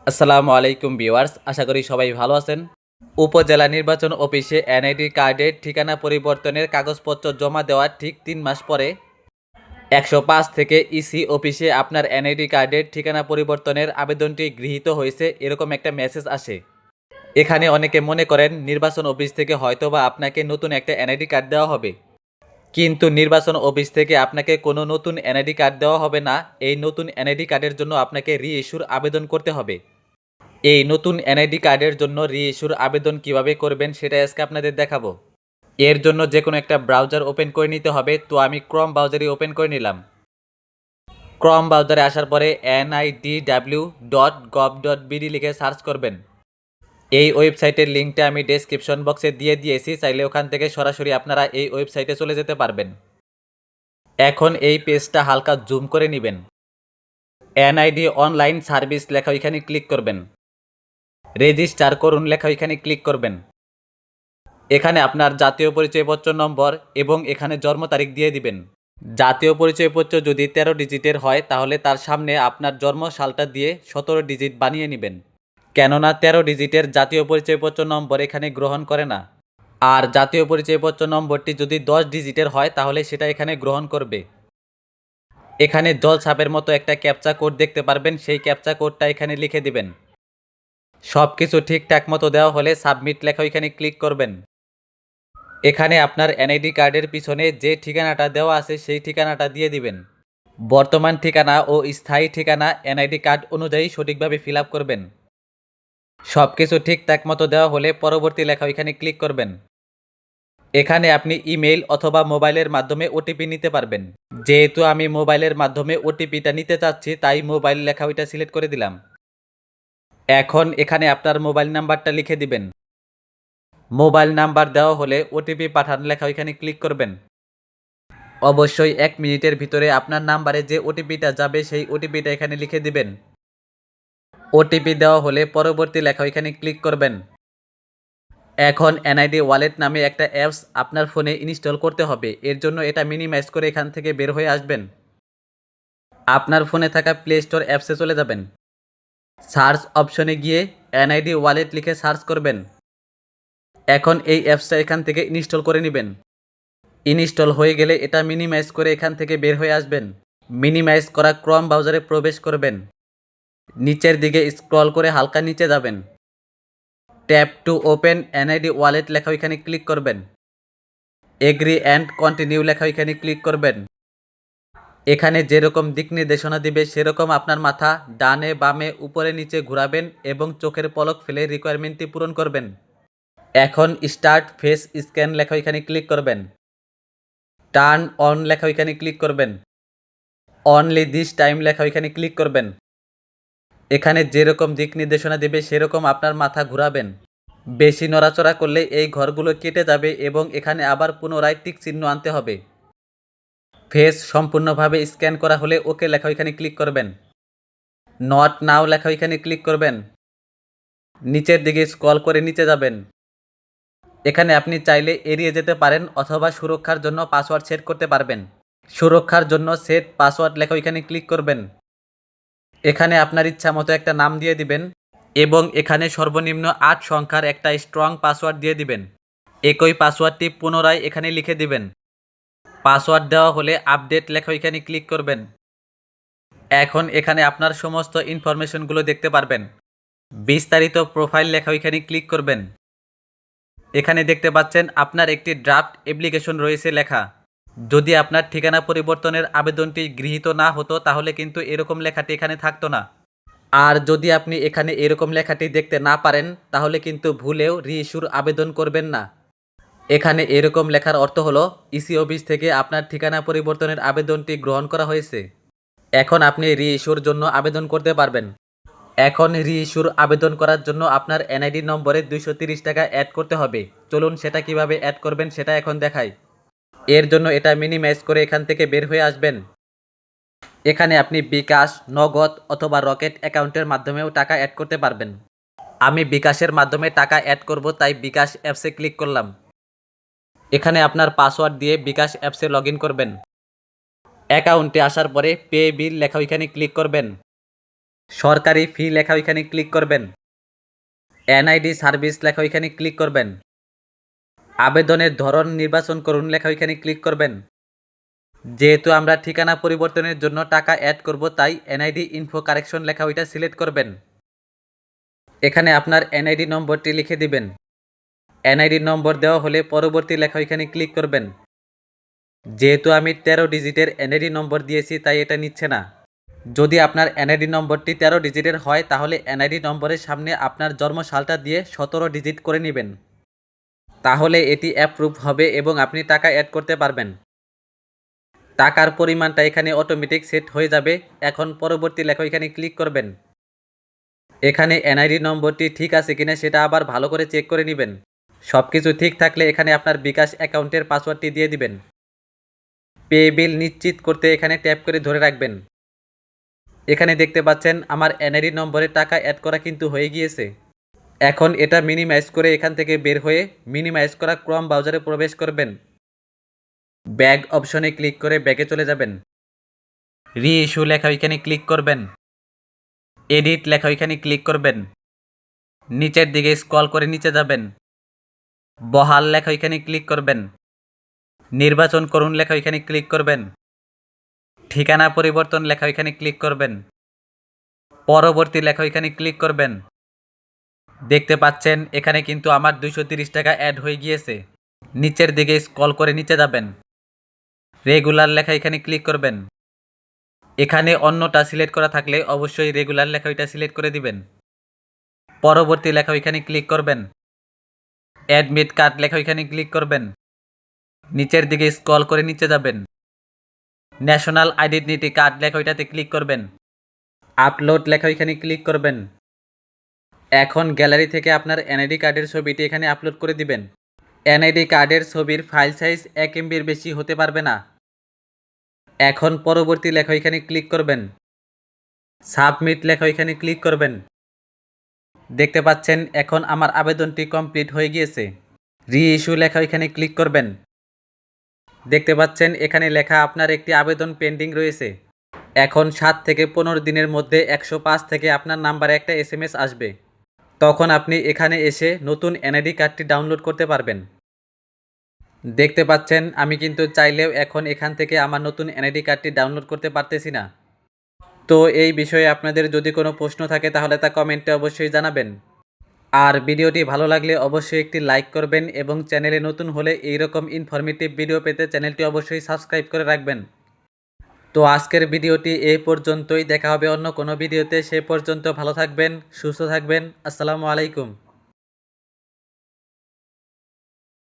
আসসালামু আলাইকুম ভিউয়ার্স, আশা করি সবাই ভালো আছেন। উপজেলা নির্বাচন অফিসে এনআইডি কার্ডের ঠিকানা পরিবর্তনের কাগজপত্র জমা দেওয়ার ঠিক ৩ মাস পরে ১০৫ থেকে ইসি অফিসে আপনার এনআইডি কার্ডের ঠিকানা পরিবর্তনের আবেদনটি গৃহীত হয়েছে এরকম একটা মেসেজ আসে। এখানে অনেকে মনে করেন নির্বাচন অফিস থেকে হয়তোবা আপনাকে নতুন একটা এনআইডি কার্ড দেওয়া হবে, কিন্তু নির্বাচন অফিস থেকে আপনাকে কোনো নতুন এনআইডি কার্ড দেওয়া হবে না। এই নতুন এনআইডি কার্ডের জন্য আপনাকে রি-ইস্যুর আবেদন করতে হবে। এই নতুন এনআইডি কার্ডের জন্য রি-ইস্যুর আবেদন কিভাবে করবেন সেটা আজকে আপনাদের দেখাবো। এর জন্য যে কোনো একটা ব্রাউজার ওপেন করে নিতে হবে। তো আমি ক্রোম ব্রাউজারই ওপেন করে নিলাম। ক্রোম ব্রাউজারে আসার পরে nidw.gov.bd লিখে সার্চ করবেন। এই ওয়েবসাইটের লিঙ্কটা আমি ডেসক্রিপশন বক্সে দিয়ে দিয়েছি, চাইলে ওখান থেকে সরাসরি আপনারা এই ওয়েবসাইটে চলে যেতে পারবেন। এখন এই পেজটা হালকা জুম করে নেবেন। এনআইডি অনলাইন সার্ভিস লেখা ওইখানে ক্লিক করবেন। রেজিস্টার করুন লেখা ওইখানে ক্লিক করবেন। এখানে আপনার জাতীয় পরিচয়পত্র নম্বর এবং এখানে জন্ম তারিখ দিয়ে দিবেন। জাতীয় পরিচয়পত্র যদি ১৩ ডিজিটের হয় তাহলে তার সামনে আপনার জন্ম সালটা দিয়ে ১৭ ডিজিট বানিয়ে নেবেন, কেননা ১৩ ডিজিটের জাতীয় পরিচয়পত্র নম্বর এখানে গ্রহণ করে না। আর জাতীয় পরিচয়পত্র নম্বরটি যদি ১০ ডিজিটের হয় তাহলে সেটা এখানে গ্রহণ করবে। এখানে জল ছাপের মতো একটা ক্যাপচা কোড দেখতে পারবেন, সেই ক্যাপচা কোডটা এখানে লিখে দিবেন। সব কিছু ঠিকঠাক মতো দেওয়া হলে সাবমিট লেখা এখানে ক্লিক করবেন। এখানে আপনার এনআইডি কার্ডের পিছনে যে ঠিকানাটা দেওয়া আছে সেই ঠিকানাটা দিয়ে দিবেন। বর্তমান ঠিকানা ও স্থায়ী ঠিকানা এনআইডি কার্ড অনুযায়ী সঠিকভাবে ফিল আপ করবেন। সব কিছু ঠিকঠাক মতো দেওয়া হলে পরবর্তী লেখা এখানে ক্লিক করবেন। এখানে আপনি ইমেইল অথবা মোবাইলের মাধ্যমে ওটিপি নিতে পারবেন। যেহেতু আমি মোবাইলের মাধ্যমে ওটিপিটা নিতে চাচ্ছি তাই মোবাইল লেখা ওইটা সিলেক্ট করে দিলাম। এখন এখানে আপনার মোবাইল নাম্বারটা লিখে দিবেন। মোবাইল নাম্বার দেওয়া হলে ওটিপি পাঠান লেখা ওইখানে ক্লিক করবেন। অবশ্যই ১ মিনিটের ভিতরে আপনার নাম্বারে যে ওটিপিটা যাবে সেই ওটিপিটা এখানে লিখে দিবেন। ওটিপি দেওয়া হলে পরবর্তী লেখা এখানে ক্লিক করবেন। এখন এনআইডি ওয়ালেট নামে একটা অ্যাপস আপনার ফোনে ইনস্টল করতে হবে। এর জন্য এটা মিনিমাইজ করে এখান থেকে বের হয়ে আসবেন। আপনার ফোনে থাকা প্লে স্টোর অ্যাপসে চলে যাবেন। সার্চ অপশনে গিয়ে এনআইডি ওয়ালেট লিখে সার্চ করবেন। এখন এই অ্যাপসটা এখান থেকে ইনস্টল করে নেবেন। ইনস্টল হয়ে গেলে এটা মিনিমাইজ করে এখান থেকে বের হয়ে আসবেন। মিনিমাইজ করা ক্রোম ব্রাউজারে প্রবেশ করবেন। নিচের দিকে স্ক্রল করে হালকা নিচে যাবেন। Tap to open NID wallet লেখা ওইখানে ক্লিক করবেন। এগ্রি অ্যান্ড কন্টিনিউ লেখা ওইখানে ক্লিক করবেন। এখানে যেরকম দিক নির্দেশনা দিবে সেরকম আপনার মাথা ডানে বামে উপরে নিচে ঘোরাবেন এবং চোখের পলক ফেলে রিকোয়ারমেন্টটি পূরণ করবেন। এখন স্টার্ট ফেস স্ক্যান লেখা ওইখানে ক্লিক করবেন। টার্ন অন লেখা ওইখানে ক্লিক করবেন। অনলি দিস টাইম লেখা ওইখানে ক্লিক করবেন। এখানে যেরকম দিক নির্দেশনা দেবে সেরকম আপনার মাথা ঘোরাবেন। বেশি নড়াচড়া করলে এই ঘরগুলো কেটে যাবে এবং এখানে আবার পুনরায় টিক চিহ্ন আনতে হবে। ফেস সম্পূর্ণভাবে স্ক্যান করা হলে ওকে লেখা ওইখানে ক্লিক করবেন। নট নাও লেখা ওইখানে ক্লিক করবেন। নিচের দিকে স্ক্রল করে নিচে যাবেন। এখানে আপনি চাইলে এড়িয়ে যেতে পারেন অথবা সুরক্ষার জন্য পাসওয়ার্ড সেট করতে পারবেন। সুরক্ষার জন্য সেট পাসওয়ার্ড লেখা ওইখানে ক্লিক করবেন। এখানে আপনার ইচ্ছা মতো একটা নাম দিয়ে দিবেন এবং এখানে সর্বনিম্ন ৮ সংখ্যার একটা স্ট্রং পাসওয়ার্ড দিয়ে দিবেন। একই পাসওয়ার্ডটি পুনরায় এখানে লিখে দিবেন। পাসওয়ার্ড দেওয়া হলে আপডেট লেখা ওইখানে ক্লিক করবেন। এখন এখানে আপনার সমস্ত ইনফরমেশনগুলো দেখতে পারবেন। বিস্তারিত প্রোফাইল লেখা ওইখানে ক্লিক করবেন। এখানে দেখতে পাচ্ছেন আপনার একটি ড্রাফট অ্যাপ্লিকেশন রয়েছে লেখা। যদি আপনার ঠিকানা পরিবর্তনের আবেদনটি গৃহীত না হতো তাহলে কিন্তু এরকম লেখাটি এখানে থাকতো না। আর যদি আপনি এখানে এরকম লেখাটি দেখতে না পারেন তাহলে কিন্তু ভুলেও রি-ইস্যুর আবেদন করবেন না। এখানে এরকম লেখার অর্থ হলো ইসি অফিস থেকে আপনার ঠিকানা পরিবর্তনের আবেদনটি গ্রহণ করা হয়েছে। এখন আপনি রি-ইস্যুর জন্য আবেদন করতে পারবেন। এখন রি-ইস্যুর আবেদন করার জন্য আপনার এনআইডি নম্বরে ২৩০ টাকা অ্যাড করতে হবে। চলুন সেটা কিভাবে অ্যাড করবেন সেটা এখন দেখাই। এর জন্য এটা মিনিমাইজ করে এখান থেকে বের হয়ে আসবেন। এখানে আপনি বিকাশ, নগদ অথবা রকেট অ্যাকাউন্টের মাধ্যমেও টাকা অ্যাড করতে পারবেন। আমি বিকাশের মাধ্যমে টাকা অ্যাড করব তাই বিকাশ অ্যাপসে ক্লিক করলাম। এখানে আপনার পাসওয়ার্ড দিয়ে বিকাশ অ্যাপসে লগ ইন করবেন। অ্যাকাউন্টে আসার পরে পে বিল লেখা ওইখানে ক্লিক করবেন। সরকারি ফি লেখা ওইখানে ক্লিক করবেন। এনআইডি সার্ভিস লেখা ওইখানে ক্লিক করবেন। আবেদনের ধরন নির্বাচন করুন লেখা ওইখানে ক্লিক করবেন। যেহেতু আমরা ঠিকানা পরিবর্তনের জন্য টাকা অ্যাড করব, তাই এনআইডি ইনফো কারেকশন লেখা ওইটা সিলেক্ট করবেন। এখানে আপনার এনআইডি নম্বরটি লিখে দিবেন। এনআইডি নম্বর দেওয়া হলে পরবর্তী লেখা ওইখানে ক্লিক করবেন। যেহেতু আমি 13 ডিজিটের এনআইডি নম্বর দিয়েছি, তাই এটা নিচ্ছে না। যদি আপনার এনআইডি নম্বরটি 13 ডিজিটের হয়, তাহলে এনআইডি নম্বরের সামনে আপনার জন্মসালটা দিয়ে 17 ডিজিট করে নেবেন। তাহলে এটি অ্যাপ্রুভ হবে এবং আপনি টাকা অ্যাড করতে পারবেন। টাকার পরিমাণটা এখানে অটোমেটিক সেট হয়ে যাবে। এখন পরবর্তী লেখা এখানে ক্লিক করবেন। এখানে এনআইডি নম্বরটি ঠিক আছে কিনা সেটা আবার ভালো করে চেক করে নেবেন। সব কিছু ঠিক থাকলে এখানে আপনার বিকাশ অ্যাকাউন্টের পাসওয়ার্ডটি দিয়ে দিবেন। পে বিল নিশ্চিত করতে এখানে ট্যাপ করে ধরে রাখবেন। এখানে দেখতে পাচ্ছেন আমার এনআইডি নম্বরে টাকা অ্যাড করা কিন্তু হয়ে গিয়েছে। এখন এটা মিনিমাইজ করে এখান থেকে বের হয়ে মিনিমাইজ করা ক্রোম ব্রাউজারে প্রবেশ করবেন। ব্যাগ অপশনে ক্লিক করে ব্যাগে চলে যাবেন। রি ইস্যু লেখা ওইখানে ক্লিক করবেন। এডিট লেখা ওইখানে ক্লিক করবেন। নিচের দিকে স্ক্রল করে নিচে যাবেন। বহাল লেখা ওইখানে ক্লিক করবেন। নির্বাচন করুন লেখা ওইখানে ক্লিক করবেন। ঠিকানা পরিবর্তন লেখা ওইখানে ক্লিক করবেন। পরবর্তী লেখা ওইখানে ক্লিক করবেন। দেখতে পাচ্ছেন এখানে কিন্তু আমার 230 টাকা অ্যাড হয়ে গিয়েছে। নিচের দিকে স্ক্রল করে নিচে যাবেন। রেগুলার লেখা এখানে ক্লিক করবেন। এখানে অন্যটা সিলেক্ট করা থাকলে অবশ্যই রেগুলার লেখা ওইটা সিলেক্ট করে দিবেন। পরবর্তী লেখা ওইখানে ক্লিক করবেন। অ্যাডমিট কার্ড লেখা ওইখানে ক্লিক করবেন। নিচের দিকে স্ক্রল করে নিচে যাবেন। ন্যাশনাল আইডেন্টিটি কার্ড লেখা ওইটাতে ক্লিক করবেন। আপলোড লেখা ওইখানে ক্লিক করবেন। এখন গ্যালারি থেকে আপনার এনআইডি কার্ডের ছবিটি এখানে আপলোড করে দিবেন। এনআইডি কার্ডের ছবির ফাইল সাইজ 1 MBর বেশি হতে পারবে না। এখন পরবর্তী লেখা এখানে ক্লিক করবেন। সাবমিট লেখা এখানে ক্লিক করবেন। দেখতে পাচ্ছেন এখন আমার আবেদনটি কমপ্লিট হয়ে গিয়েছে। রি ইস্যু লেখা এখানে ক্লিক করবেন। দেখতে পাচ্ছেন এখানে লেখা আপনার একটি আবেদন পেন্ডিং রয়েছে। এখন 7 থেকে 15 দিনের মধ্যে 105 থেকে আপনার নাম্বারে একটা SMS আসবে। তখন আপনি এখানে এসে নতুন এনআইডি কার্ডটি ডাউনলোড করতে পারবেন। দেখতে পাচ্ছেন আমি কিন্তু চাইলেও এখন এখান থেকে আমার নতুন এনআইডি কার্ডটি ডাউনলোড করতে পারতেছি না। তো এই বিষয়ে আপনাদের যদি কোনো প্রশ্ন থাকে তাহলে তা কমেন্টে অবশ্যই জানাবেন। আর ভিডিওটি ভালো লাগলে অবশ্যই একটি লাইক করবেন এবং চ্যানেলে নতুন হলে এইরকম ইনফরমেটিভ ভিডিও পেতে চ্যানেলটি অবশ্যই সাবস্ক্রাইব করে রাখবেন। তো আজকের ভিডিওটি এই পর্যন্তই। দেখা হবে অন্য কোনো ভিডিওতে। সে পর্যন্ত ভালো থাকবেন, সুস্থ থাকবেন। আসসালামু আলাইকুম।